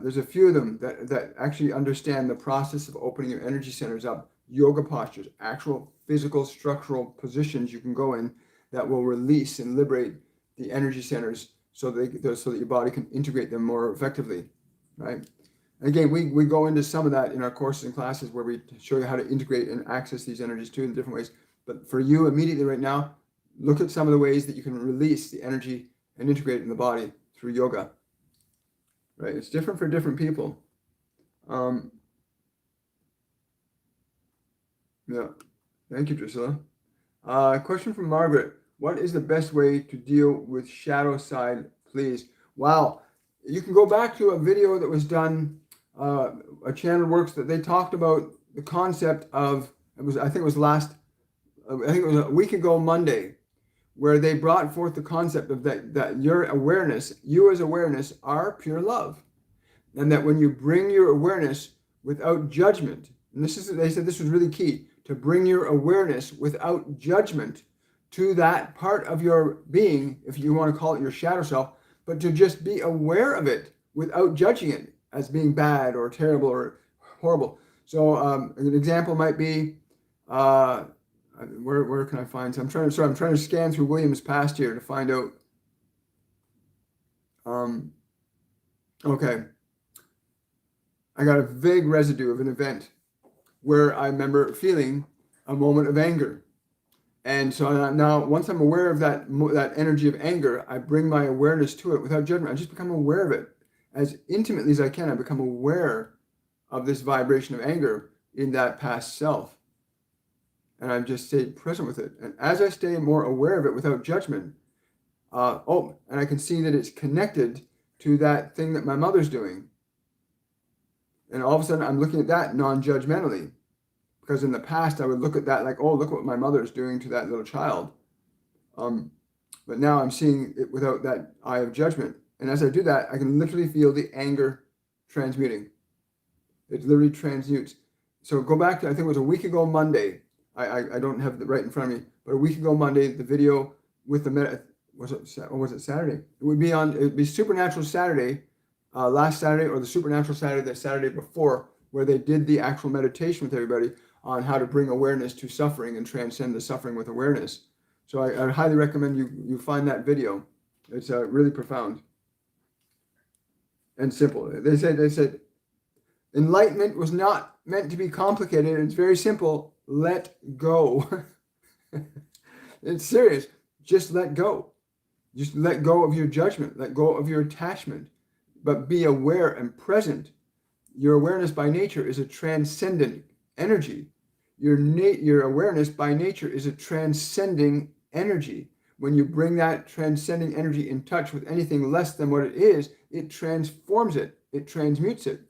There's a few of them that actually understand the process of opening your energy centers up. Yoga postures, actual physical structural positions you can go in that will release and liberate the energy centers so that your body can integrate them more effectively, right? And again, we go into some of that in our courses and classes where we show you how to integrate and access these energies too in different ways. But for you immediately right now, look at some of the ways that you can release the energy and integrate it in the body through yoga, right? It's different for different people. Yeah. Thank you, Drusilla. Question from Margaret. What is the best way to deal with shadow side, please? Wow. You can go back to a video that was done, a channel works that they talked about the concept of, I think it was a week ago Monday, where they brought forth the concept of that your awareness, you as awareness are pure love. And that when you bring your awareness without judgment, and they said this was really key, to bring your awareness without judgment to that part of your being, if you want to call it your shadow self, but to just be aware of it without judging it as being bad or terrible or horrible. So an example might be, where can I find some? I'm trying to scan through William's past here to find out. Okay. I got a vague residue of an event where I remember feeling a moment of anger. And so now, once I'm aware of that energy of anger, I bring my awareness to it without judgment. I just become aware of it as intimately as I can. I become aware of this vibration of anger in that past self. And I just stay present with it. And as I stay more aware of it without judgment, and I can see that it's connected to that thing that my mother's doing. And all of a sudden, I'm looking at that non-judgmentally. Because in the past, I would look at that like, oh, look what my mother is doing to that little child. But now I'm seeing it without that eye of judgment. And as I do that, I can literally feel the anger transmuting. It literally transmutes. So go back to, I think it was a week ago Monday. I don't have it right in front of me. But a week ago Monday, the video with was it Saturday? It would be Supernatural Saturday, last Saturday, or the Supernatural Saturday, the Saturday before, where they did the actual meditation with everybody on how to bring awareness to suffering and transcend the suffering with awareness. So I highly recommend you find that video. It's really profound and simple. They said enlightenment was not meant to be complicated. It's very simple. Let go. It's serious. Just let go. Just let go of your judgment. Let go of your attachment. But be aware and present. Your awareness by nature is a transcendent energy. Your awareness by nature is a transcending energy. When you bring that transcending energy in touch with anything less than what it is, it transforms it. It transmutes it,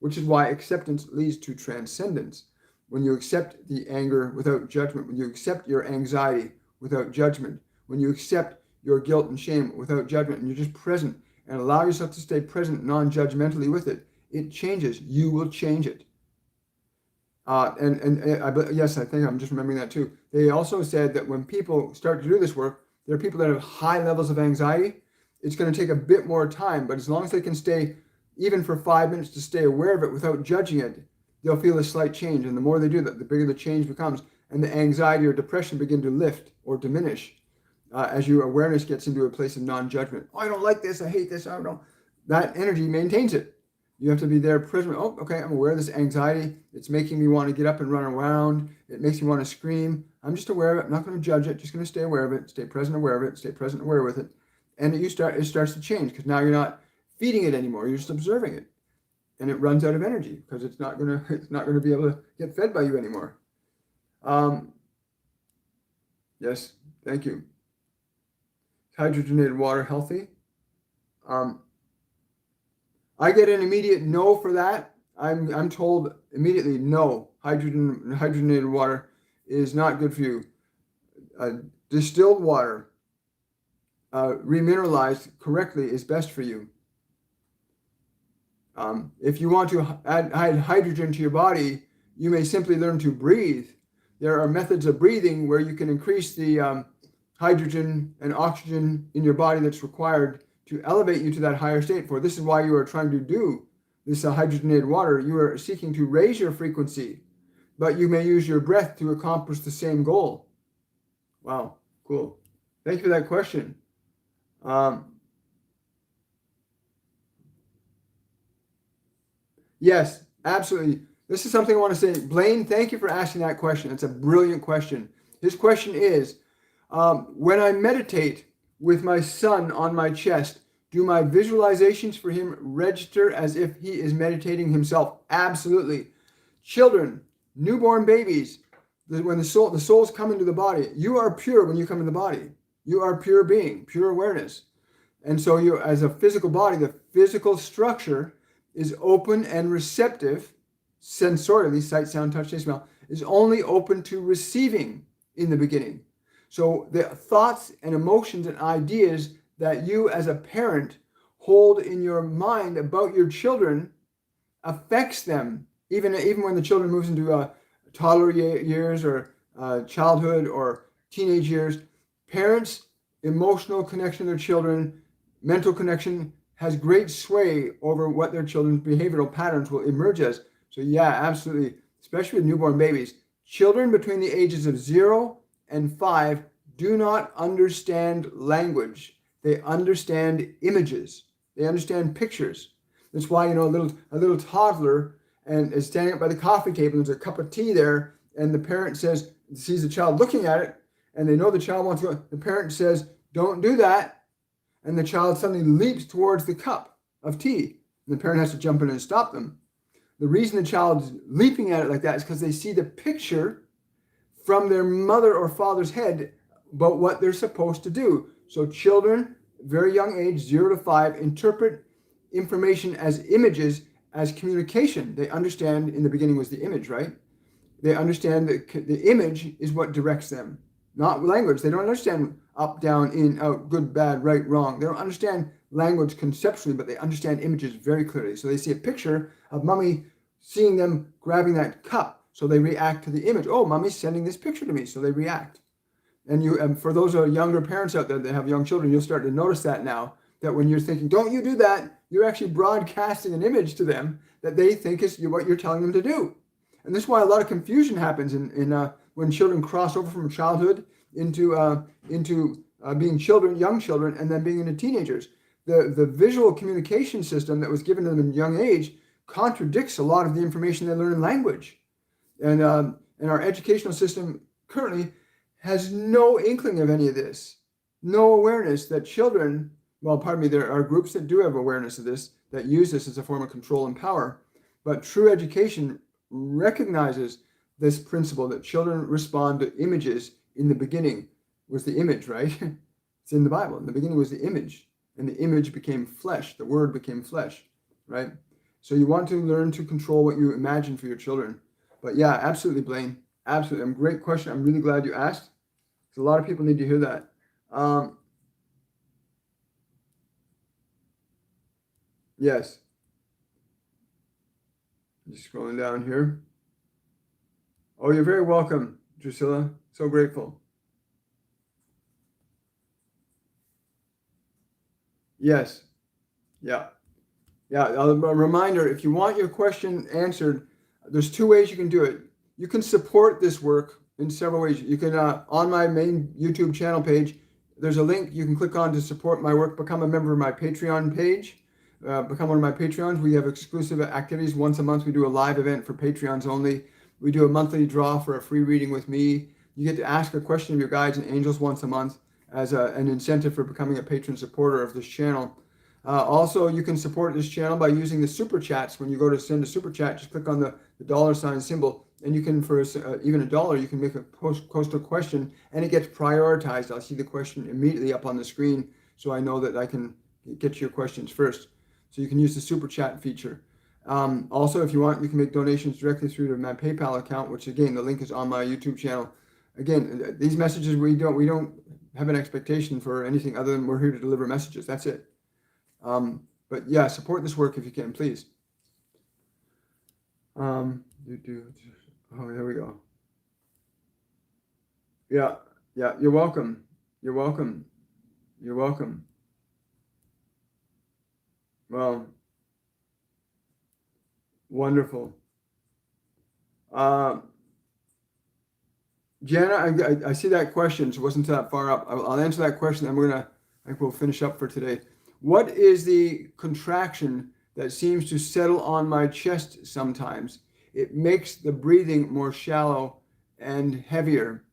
which is why acceptance leads to transcendence. When you accept the anger without judgment, when you accept your anxiety without judgment, when you accept your guilt and shame without judgment, and you're just present and allow yourself to stay present non-judgmentally with it, it changes. You will change it. Yes, I think I'm just remembering that too. They also said that when people start to do this work, there are people that have high levels of anxiety. It's going to take a bit more time, but as long as they can stay, even for 5 minutes, to stay aware of it without judging it, they'll feel a slight change. And the more they do that, the bigger the change becomes, and the anxiety or depression begin to lift or diminish as your awareness gets into a place of non-judgment. Oh, I don't like this. I hate this. I don't know. That energy maintains it. You have to be there present. Oh, okay, I'm aware of this anxiety. It's making me want to get up and run around. It makes me want to scream. I'm just aware of it. I'm not going to judge it. Just going to stay aware of it. Stay present, aware of it. Stay present, aware with it. And it starts to change because now you're not feeding it anymore. You're just observing it, and it runs out of energy because it's not going to be able to get fed by you anymore. Yes, thank you. Hydrogenated water healthy? I get an immediate no for that. I'm told immediately no. Hydrogenated water is not good for you. Distilled water, remineralized correctly, is best for you. If you want to add hydrogen to your body, you may simply learn to breathe. There are methods of breathing where you can increase the hydrogen and oxygen in your body that's required to elevate you to that higher state. For this is why you are trying to do this hydrogenated water. You are seeking to raise your frequency, but you may use your breath to accomplish the same goal. Wow, cool. Thank you for that question. Yes, absolutely. This is something I want to say. Blaine, thank you for asking that question. It's a brilliant question. His question is, when I meditate with my son on my chest, do my visualizations for him register as if he is meditating himself? Absolutely. Children, newborn babies, when the souls come into the body, you are pure when you come in the body. You are pure being, pure awareness. And so you, as a physical body, the physical structure is open and receptive, sensorially, sight, sound, touch, taste, smell, is only open to receiving in the beginning. So the thoughts and emotions and ideas that you as a parent hold in your mind about your children affects them, even when the children moves into toddler years or childhood or teenage years. Parents' emotional connection to their children, mental connection, has great sway over what their children's behavioral patterns will emerge as. So yeah, absolutely, especially with newborn babies. Children between the ages of 0 and 5 do not understand language. They understand images. They understand pictures. That's why, a little toddler and is standing up by the coffee table, and there's a cup of tea there, and the parent sees the child looking at it, and they know the child wants to go. The parent says, "Don't do that," and the child suddenly leaps towards the cup of tea, and the parent has to jump in and stop them. The reason the child is leaping at it like that is because they see the picture from their mother or father's head about what they're supposed to do. So children, very young age, 0 to 5, interpret information as images, as communication. They understand, in the beginning was the image, right? They understand that the image is what directs them, not language. They don't understand up, down, in, out, good, bad, right, wrong. They don't understand language conceptually, but they understand images very clearly. So they see a picture of mommy seeing them grabbing that cup. So they react to the image. Oh, mommy's sending this picture to me. So they react. And for those younger parents out there that have young children, you'll start to notice that now, that when you're thinking, don't you do that, you're actually broadcasting an image to them that they think is what you're telling them to do. And this is why a lot of confusion happens in when children cross over from childhood into being children, young children, and then being into teenagers. The visual communication system that was given to them in young age contradicts a lot of the information they learn in language. And our educational system currently has no inkling of any of this, no awareness that children, well, pardon me, there are groups that do have awareness of this, that use this as a form of control and power. But true education recognizes this principle that children respond to images. In the beginning was the image, right? It's in the Bible. In the beginning was the image, and the image became flesh. The word became flesh, right? So you want to learn to control what you imagine for your children. But yeah, absolutely, Blaine. Absolutely. Great question. I'm really glad you asked. Because a lot of people need to hear that. Yes. Just scrolling down here. Oh, you're very welcome, Drusilla. So grateful. Yes. Yeah. Yeah. A reminder, if you want your question answered, there's 2 ways you can do it. You can support this work in several ways. You can, on my main YouTube channel page, there's a link you can click on to support my work, become a member of my Patreon page. become one of my Patreons, we have exclusive activities. Once a month, we do a live event for Patreons only. We do a monthly draw for a free reading with me. You get to ask a question of your guides and angels once a month as an incentive for becoming a patron supporter of this channel. Also, you can support this channel by using the super chats. When you go to send a super chat, just click on the dollar sign symbol, and you can, for even $1, you can make a post a question, and it gets prioritized. I'll see the question immediately up on the screen, so I know that I can get your questions first. So you can use the super chat feature. Also, if you want, you can make donations directly through to my PayPal account, which again, the link is on my YouTube channel. Again, these messages, we don't have an expectation for anything other than we're here to deliver messages. That's it. But yeah, support this work if you can, please. Oh, there we go. Yeah, you're welcome. You're welcome. You're welcome. Well, wonderful. Jana, I see that question, so it wasn't that far up. I'll answer that question, and I think we'll finish up for today. What is the contraction that seems to settle on my chest sometimes? It makes the breathing more shallow and heavier.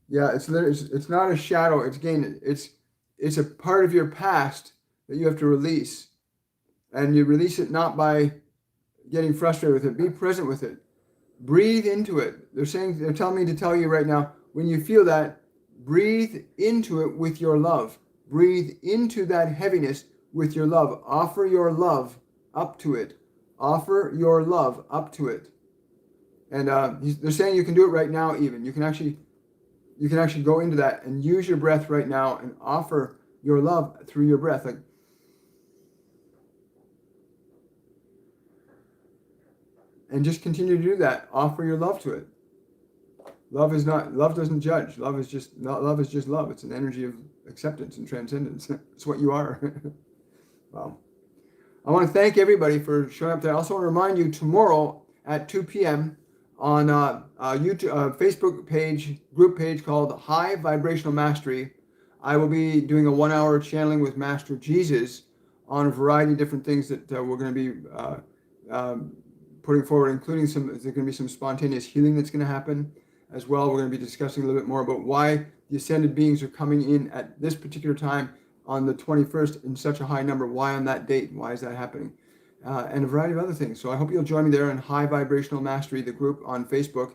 Yeah, it's not a shadow. It's a part of your past that you have to release, and you release it not by getting frustrated with it. Be present with it. Breathe into it. They're telling me to tell you right now, when you feel that, breathe into it with your love. Breathe into that heaviness with your love. Offer your love up to it. Offer your love up to it. And they're saying you can do it right now. Even you can actually go into that and use your breath right now and offer your love through your breath. Like, and just continue to do that. Offer your love to it. Love doesn't judge. Love is just love. It's an energy of acceptance and transcendence. It's what you are. Wow. I want to thank everybody for showing up there. I also want to remind you, tomorrow at 2 p.m. on YouTube, Facebook group page called High Vibrational Mastery, I will be doing a 1-hour channeling with Master Jesus on a variety of different things that we're going to be putting forward, including there's going to be some spontaneous healing that's going to happen as well. We're going to be discussing a little bit more about why the ascended beings are coming in at this particular time on the 21st in such a high number. Why on that date? Why is that happening? And a variety of other things. So I hope you'll join me there in High Vibrational Mastery, the group on Facebook,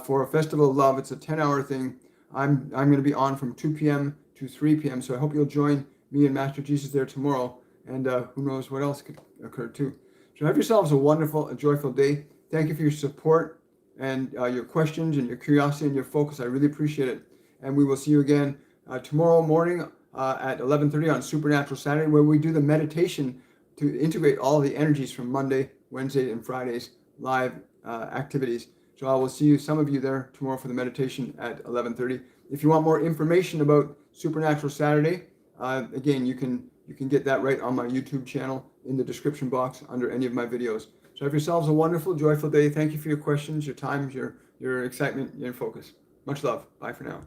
for a Festival of Love. It's a 10-hour thing. I'm going to be on from 2 p.m. to 3 p.m. So I hope you'll join me and Master Jesus there tomorrow. And who knows what else could occur too. So have yourselves a wonderful and joyful day. Thank you for your support and your questions and your curiosity and your focus. I really appreciate it. And we will see you again tomorrow morning at 11:30 on Supernatural Saturday, where we do the meditation to integrate all the energies from Monday, Wednesday, and Friday's live activities. So I will see some of you there tomorrow for the meditation at 11:30. If you want more information about Supernatural Saturday, again, you can get that right on my YouTube channel in the description box under any of my videos. So have yourselves a wonderful, joyful day. Thank you for your questions, your time, your excitement, your focus. Much love. Bye for now.